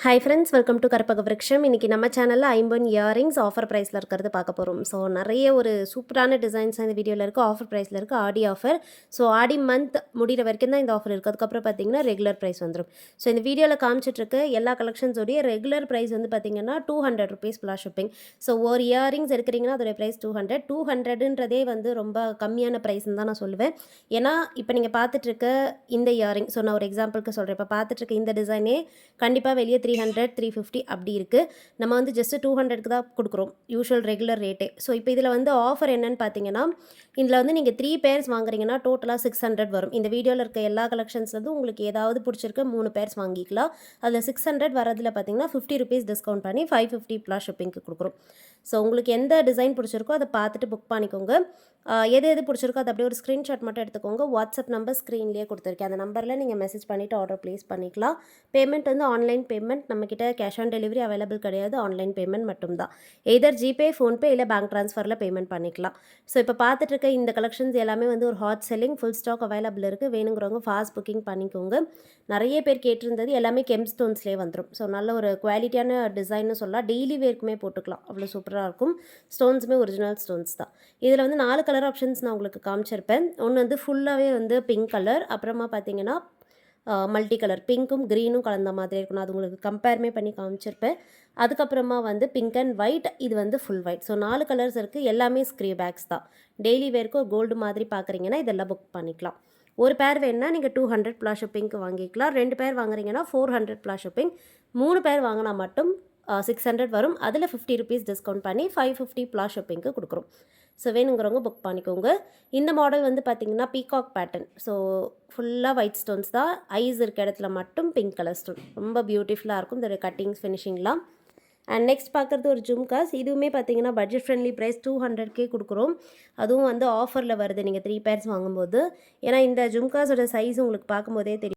Hi friends, welcome to கற்பக விருட்சம். இன்றைக்கி நம்ம சேனலில் 50 இயரிங்ஸ் ஆஃபர் ப்ரைஸில் இருக்கிறது பார்க்க போகிறோம். ஸோ நிறைய ஒரு சூப்பரான டிசைன்ஸ் இந்த வீடியோவில் இருக்குது. ஆஃபர் ப்ரைஸில் இருக்குது, ஆடி ஆஃபர். ஸோ ஆடி மந்த் முடிகிற வரைக்கும் தான் இந்த ஆஃபர் இருக்குது. அதுக்கப்புறம் பார்த்தீங்கன்னா ரெகுலர் ப்ரைஸ் வந்துடும். ஸோ இந்த வீடியோவில் காமிச்சிட்ருக்க எல்லா கலெக்ஷன்ஸோடைய ரெகுலர் ப்ரைஸ் வந்து பார்த்தீங்கன்னா 200 ருபீஸ் ப்ளஸ் ஷிப்பிங். ஸோ ஒரு இயரிங்ஸ் எடுக்கிறீங்கன்னா அதோடைய ப்ரைஸ் 200ன்றதே வந்து ரொம்ப கம்மியான ப்ரைஸ்ன்னு தான் நான் சொல்லுவேன். ஏன்னா இப்போ நீங்கள் பார்த்துட்ருக்க இந்த இயரிங், ஸோ நான் ஒரு எக்ஸாம்பிளுக்கு சொல்கிறேன். இப்போ பார்த்துட்ருக்க இந்த டிசைனே கண்டிப்பாக வெளியே 300 350 அப்படி இருக்குது. நம்ம வந்து ஜஸ்ட்டு 200க்கு தான் கொடுக்குறோம், யூஷுவல் ரெகுலர் ரேட்டே. ஸோ இப்போ இதில் வந்து ஆஃபர் என்னன்னு பார்த்தீங்கன்னா, இதில் வந்து நீங்கள் 3 பேர்ஸ் வாங்குறீங்கன்னா டோட்டலாக 600 வரும். இந்த வீடியோவில் இருக்க எல்லா கலெக்ஷன்ஸ்லேருந்து உங்களுக்கு ஏதாவது பிடிச்சிருக்கு 3 பேர்ஸ் வாங்கிக்கலாம். அதில் 600 வரதில் பார்த்தீங்கன்னா 50 ருபீஸ் டிஸ்கவுண்ட் பண்ணி 550 ப்ளஸ் ஷிப்பிங்க்கு கொடுக்குறோம். ஸோ உங்களுக்கு எந்த டிசைன் பிடிச்சிருக்கோ அதை பார்த்துட்டு புக் பண்ணிக்கோங்க. எது பிடிச்சிருக்கோ அதை அப்படியே ஒரு ஸ்க்ரீன்ஷாட் மட்டும் எடுத்துக்கோங்க. வாட்ஸ்அப் நம்பர் ஸ்க்ரீன்லேயே கொடுத்துருக்கேன். அந்த நம்பரில் நீங்கள் மெசேஜ் பண்ணிவிட்டு ஆர்டர் ப்ளேஸ் பண்ணிக்கலாம். பேமெண்ட் வந்து ஆன்லைன் பேமெண்ட், நம்மக்கிட்ட கேஷ் ஆன் டெலிவரி அவைலபிள் கிடையாது. ஆன்லைன் பேமெண்ட் மட்டும்தான். எய்தர் ஜிபே, ஃபோன்பே இல்லை பேங்க் ட்ரான்ஸ்ஃபரில் பேமெண்ட் பண்ணிக்கலாம். ஸோ இப்போ பார்த்துட்டு இருக்க இந்த கலெக்ஷன்ஸ் எல்லாமே வந்து ஒரு hot selling, full stock available இருக்குது. வேணுங்கிறவங்க ஃபாஸ்ட் புக்கிங் பண்ணிக்கோங்க. நிறைய பேர் கேட்டிருந்தது எல்லாமே கெம் ஸ்டோன்ஸ்லேயே வந்துடும். ஸோ நல்ல ஒரு குவாலிட்டியான டிசைன்னு சொல்லலாம். டெய்லி வேர்க்குமே போட்டுக்கலாம், அவ்வளோ சூப்பராக இருக்கும். ஸ்டோன்ஸுமே ஒரிஜினல் ஸ்டோன்ஸ் தான். இதில் வந்து 4 கலர் ஆப்ஷன்ஸ் நான் உங்களுக்கு காமிச்சிருப்பேன். ஒன்று வந்து ஃபுல்லாகவே வந்து பிங்க் கலர், அப்புறமா பார்த்தீங்கன்னா மல்டி கலர் பிங்க்கும் க்ரீனும் கலந்த மாதிரி இருக்கணும். அது உங்களுக்கு கம்பேருமே பண்ணி காமிச்சிருப்பேன். அதுக்கப்புறமா வந்து பிங்க் அண்ட் ஒயிட், இது வந்து ஃபுல் ஒயிட். ஸோ 4 கலர்ஸ் இருக்குது. எல்லாமே ஸ்க்ரீ பேக்ஸ் தான். டெய்லி வேர்க்கு கோல்டு மாதிரி பார்க்குறீங்கன்னா இதெல்லாம் புக் பண்ணிக்கலாம். ஒரு பேர் வேணுன்னா நீங்கள் 200 ப்ளஸ் ஷிப்பிங்க்கு வாங்கிக்கலாம். 2 பேர் வாங்குறீங்கன்னா 400 ப்ளஸ் ஷிப்பிங். 3 பேர் வாங்கினா மட்டும் 600 வரும். அதில் 50 ருபீஸ் டிஸ்கவுண்ட் பண்ணி 550 ப்ளஸ் ஷிப்பிங்க்கு கொடுக்குறோம். ஸோ வேணுங்கிறவங்க புக் பண்ணிக்கோங்க. இந்த மாடல் வந்து பார்த்திங்கன்னா பீகாக் பேட்டர்ன். ஸோ ஃபுல்லாக ஒயிட் ஸ்டோன்ஸ் தான். ஐஸ் இருக்க இடத்துல மட்டும் பிங்க் கலர் ஸ்டோன். ரொம்ப பியூட்டிஃபுல்லாக இருக்கும் இதோட கட்டிங்ஸ், ஃபினிஷிங்லாம். அண்ட் நெக்ஸ்ட் பார்க்குறது ஒரு ஜும்காஸ். இதுவுமே பார்த்தீங்கன்னா பட்ஜெட் ஃப்ரெண்ட்லி ப்ரைஸ் 200K கொடுக்குறோம். அதுவும் வந்து ஆஃபரில் வருது நீங்கள் 3 பேர்ஸ் வாங்கும்போது. ஏன்னா இந்த ஜும்காஸோட சைஸ் உங்களுக்கு பார்க்கும்போதே தெரியும்.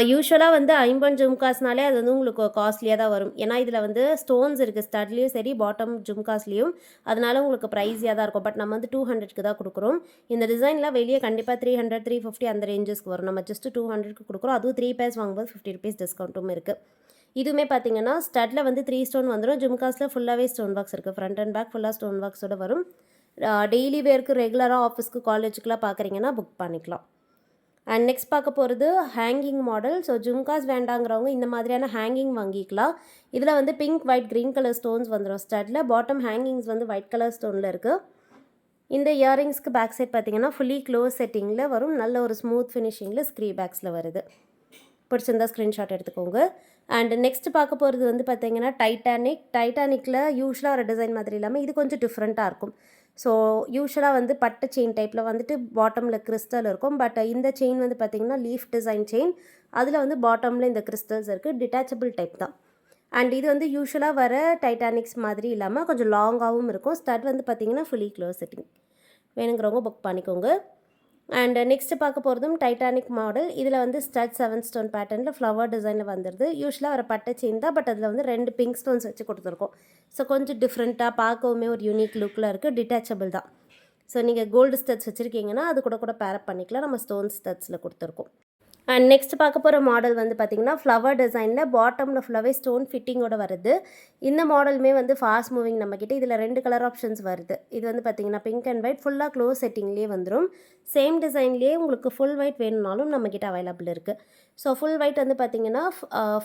யூஷுவலாக வந்து 50 ஜும்காஸ்னாலே அது வந்து உங்களுக்கு காஸ்ட்லியாக தான் வரும். ஏன்னா இதில் வந்து ஸ்டோன்ஸ் இருக்குது, ஸ்டட்லேயும் சரி பாட்டம் ஜும்காஸ்லேயும். அதனால உங்களுக்கு ப்ரைஸியாக தான் இருக்கும். பட் நம்ம வந்து 200க்கு தான் கொடுக்குறோம். இந்த டிசைன்லாம் வெளியே கண்டிப்பாக 300 350 அந்த ரேஞ்சஸ்க்கு வரும். நம்ம ஜஸ்ட்டு 200க்கு கொடுக்குறோம். அதுவும் 3 பேர்ஸ் வாங்கும்போது 50 ருபீஸ் டிஸ்கவுண்ட்டும் இருக்குது. இதுவுமே பார்த்தீங்கன்னா ஸ்டட்டில் வந்து 3 ஸ்டோன் வந்துடும். ஜும்காஸில் ஃபுல்லாகவே ஸ்டோன் பாக்ஸ் இருக்குது. ஃப்ரண்ட் அண்ட் பேக் ஃபுல்லாக ஸ்டோன் பாக்ஸோடு வரும். டெய்லி வேர்க்கு ரெகுலராக ஆஃபீஸ்க்கு காலேஜுக்குலாம் பார்க்குறீங்கன்னா புக் பண்ணிக்கலாம். அண்ட் நெக்ஸ்ட் பார்க்க போகிறது ஹேங்கிங் மாடல். ஸோ ஜும்காஸ் வேண்டாங்கிறவங்க இந்த மாதிரியான ஹேங்கிங் வாங்கிக்கலாம். இதில் வந்து pink, white, green colour stones வந்துடும். ஸ்டட்டில் பாட்டம் ஹேங்கிங்ஸ் வந்து ஒயிட் கலர் ஸ்டோனில் இருக்குது. இந்த இயரிங்ஸ்க்கு பேக் சைட் பார்த்தீங்கன்னா ஃபுல்லி க்ளோஸ் செட்டிங்கில் வரும். நல்ல ஒரு ஸ்மூத் ஃபினிஷிங்கில் ஸ்க்ரீ பேக்ஸில் வருது. பிடிச்சிருந்தா ஸ்க்ரீன்ஷாட் எடுத்துக்கோங்க. அண்ட் நெக்ஸ்ட் பார்க்க போகிறது வந்து பார்த்தீங்கன்னா டைட்டானிக்கில் யூஷுவலாக ஒரு டிசைன் மாதிரி இல்லாமல் இது கொஞ்சம் டிஃப்ரெண்ட்டாக இருக்கும். ஸோ யூஷுவலாக வந்து பட்டு செயின் டைப்பில் வந்துட்டு பாட்டமில் கிறிஸ்டல் இருக்கும். பட் இந்த செயின் வந்து பார்த்திங்கன்னா லீஃப் டிசைன் செயின். அதில் வந்து பாட்டமில் இந்த கிறிஸ்டல்ஸ் இருக்குது. டிட்டாச்சபிள் டைப் தான். அண்ட் இது வந்து யூஷுவலாக வர டைட்டானிக்ஸ் மாதிரி இல்லாமல் கொஞ்சம் லாங்காகவும் இருக்கும். ஸ்டட் வந்து பார்த்திங்கன்னா ஃபுல்லி க்ளோஸ் செட்டிங். வேணுங்கிறவங்க புக் பண்ணிக்கோங்க. அண்ட் நெக்ஸ்ட்டு பார்க்க போகிறதும் டைட்டானிக் மாடல். இதில் வந்து ஸ்டட் 7 ஸ்டோன் பேட்டர்னில் ஃப்ளவர் டிசைனில் வந்துடுது. யூஷுவலாக ஒரு பட்டை செயின் தான். பட் அதில் வந்து 2 பிங்க் ஸ்டோன்ஸ் வச்சு கொடுத்துருக்கோம். ஸோ கொஞ்சம் டிஃப்ரெண்ட்டாக பார்க்கவுமே ஒரு யூனிக் லுக்கில் இருக்குது. டிட்டாச்சபிள் தான். ஸோ நீங்கள் கோல்டு ஸ்டட்ஸ் வச்சுருக்கீங்கன்னா அது கூட பேரப் பண்ணிக்கலாம். நம்ம ஸ்டோன் ஸ்டட்ஸில் கொடுத்துருக்கோம். அண்ட் நெக்ஸ்ட் பார்க்க போகிற மாடல் வந்து பார்த்திங்கன்னா ஃப்ளவர் டிசைனில் பாட்டமில் ஃபுல்லாகவே ஸ்டோன் ஃபிட்டிங்கோடு வருது. இந்த மாடலுமே வந்து ஃபாஸ்ட் மூவிங் நம்மக்கிட்ட. இதில் 2 கலர் ஆப்ஷன்ஸ் வருது. இது வந்து பார்த்திங்கன்னா பிங்க் அண்ட் ஒயிட் ஃபுல்லாக க்ளோஸ் செட்டிங்லேயே வந்துடும். சேம் டிசைன்லேயே உங்களுக்கு ஃபுல் ஒயிட் வேணும்னாலும் நம்மக்கிட்ட அவைலபிள் இருக்குது. ஸோ ஃபுல் ஒயிட் வந்து பார்த்திங்கன்னா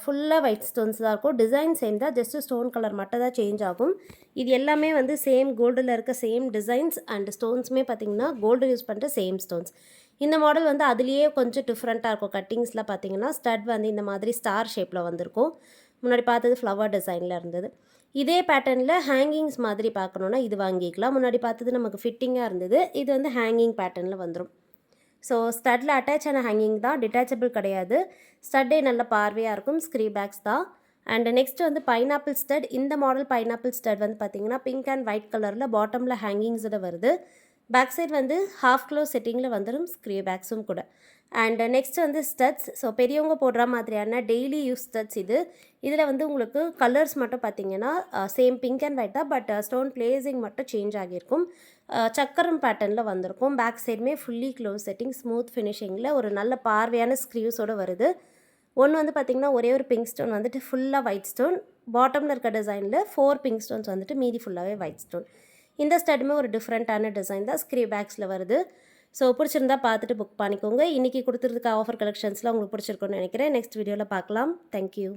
ஃபுல்லாக ஒயிட் ஸ்டோன்ஸ் தான் இருக்கும். டிசைன் சேம் தான், ஜஸ்ட்டு ஸ்டோன் கலர் மட்டும் தான் சேஞ்ச் ஆகும். இது எல்லாமே வந்து சேம் கோல்டில் இருக்க சேம் டிசைன்ஸ் அண்ட் ஸ்டோன்ஸுமே பார்த்திங்கன்னா கோல்டு யூஸ் பண்ணுற சேம் ஸ்டோன்ஸ். இந்த மாடல் வந்து அதுலேயே கொஞ்சம் டிஃப்ரெண்ட்டாக இருக்கும். கட்டிங்ஸில் பார்த்தீங்கன்னா ஸ்டட் வந்து இந்த மாதிரி ஸ்டார் ஷேப்பில் வந்திருக்கும். முன்னாடி பார்த்தது ஃப்ளவர் டிசைனில் இருந்தது. இதே பேட்டர்னில் ஹேங்கிங்ஸ் மாதிரி பார்க்கணுன்னா இது வாங்கிக்கலாம். முன்னாடி பார்த்தது நமக்கு ஃபிட்டிங்காக இருந்தது. இது வந்து ஹேங்கிங் பேட்டர்னில் வந்துடும். ஸோ ஸ்டட்டில் அட்டாச் ஆன ஹேங்கிங் தான், டிட்டாச்சபிள் கிடையாது. ஸ்டட்டே நல்ல பார்வையாக இருக்கும். ஸ்க்ரீ பேக்ஸ் தான். அண்ட் நெக்ஸ்ட் வந்து பைனாப்பிள் ஸ்டட். இந்த மாடல் பைனாப்பிள் ஸ்டட் வந்து பார்த்திங்கன்னா பிங்க் அண்ட் ஒயிட் கலரில் பாட்டமில் ஹேங்கிங்ஸோட வருது. பேக் சைட் வந்து ஹாஃப் க்ளோஸ் செட்டிங்கில் வந்துடும். ஸ்க்ரீ பேக்ஸும் கூட. அண்ட் நெக்ஸ்ட் வந்து ஸ்டட்ஸ். ஸோ பெரியவங்க போடுற மாதிரியான டெய்லி யூஸ் ஸ்டட்ஸ் இது. இதில் வந்து உங்களுக்கு கலர்ஸ் மட்டும் பார்த்திங்கன்னா சேம் பிங்க் அண்ட் ஒயிட் தான். பட் ஸ்டோன் பிளேசிங் மட்டும் சேஞ்ச் ஆகியிருக்கும். சக்கரம் பேட்டர்னில் வந்திருக்கும். பேக் சைடுமே ஃபுல்லி க்ளோஸ் செட்டிங், ஸ்மூத் ஃபினிஷிங்கில் ஒரு நல்ல பார்வையான ஸ்க்ரீவ்ஸோடு வருது. ஒன்று வந்து பார்த்திங்கன்னா ஒரே ஒரு பிங்க் ஸ்டோன் வந்துட்டு ஃபுல்லாக ஒயிட் ஸ்டோன், பாட்டமில் இருக்க டிசைனில் 4 பிங்க் ஸ்டோன்ஸ் வந்துட்டு மீதி ஃபுல்லாகவே ஒயிட் ஸ்டோன். இந்த ஸ்டட்டுமே ஒரு டிஃப்ரெண்ட்டான டிசைன் தான், ஸ்க்ரீ பேக்ஸில் வருது. ஸோ பிடிச்சிருந்தா பார்த்துட்டு புக் பண்ணிக்கோங்க. இன்றைக்கி கொடுத்துருக்க ஆஃபர் கலெக்ஷன்ஸ்லாம் உங்களுக்கு பிடிச்சிருக்குன்னு நினைக்கிறேன். நெக்ஸ்ட் வீடியோவில் பார்க்கலாம். தேங்க்யூ.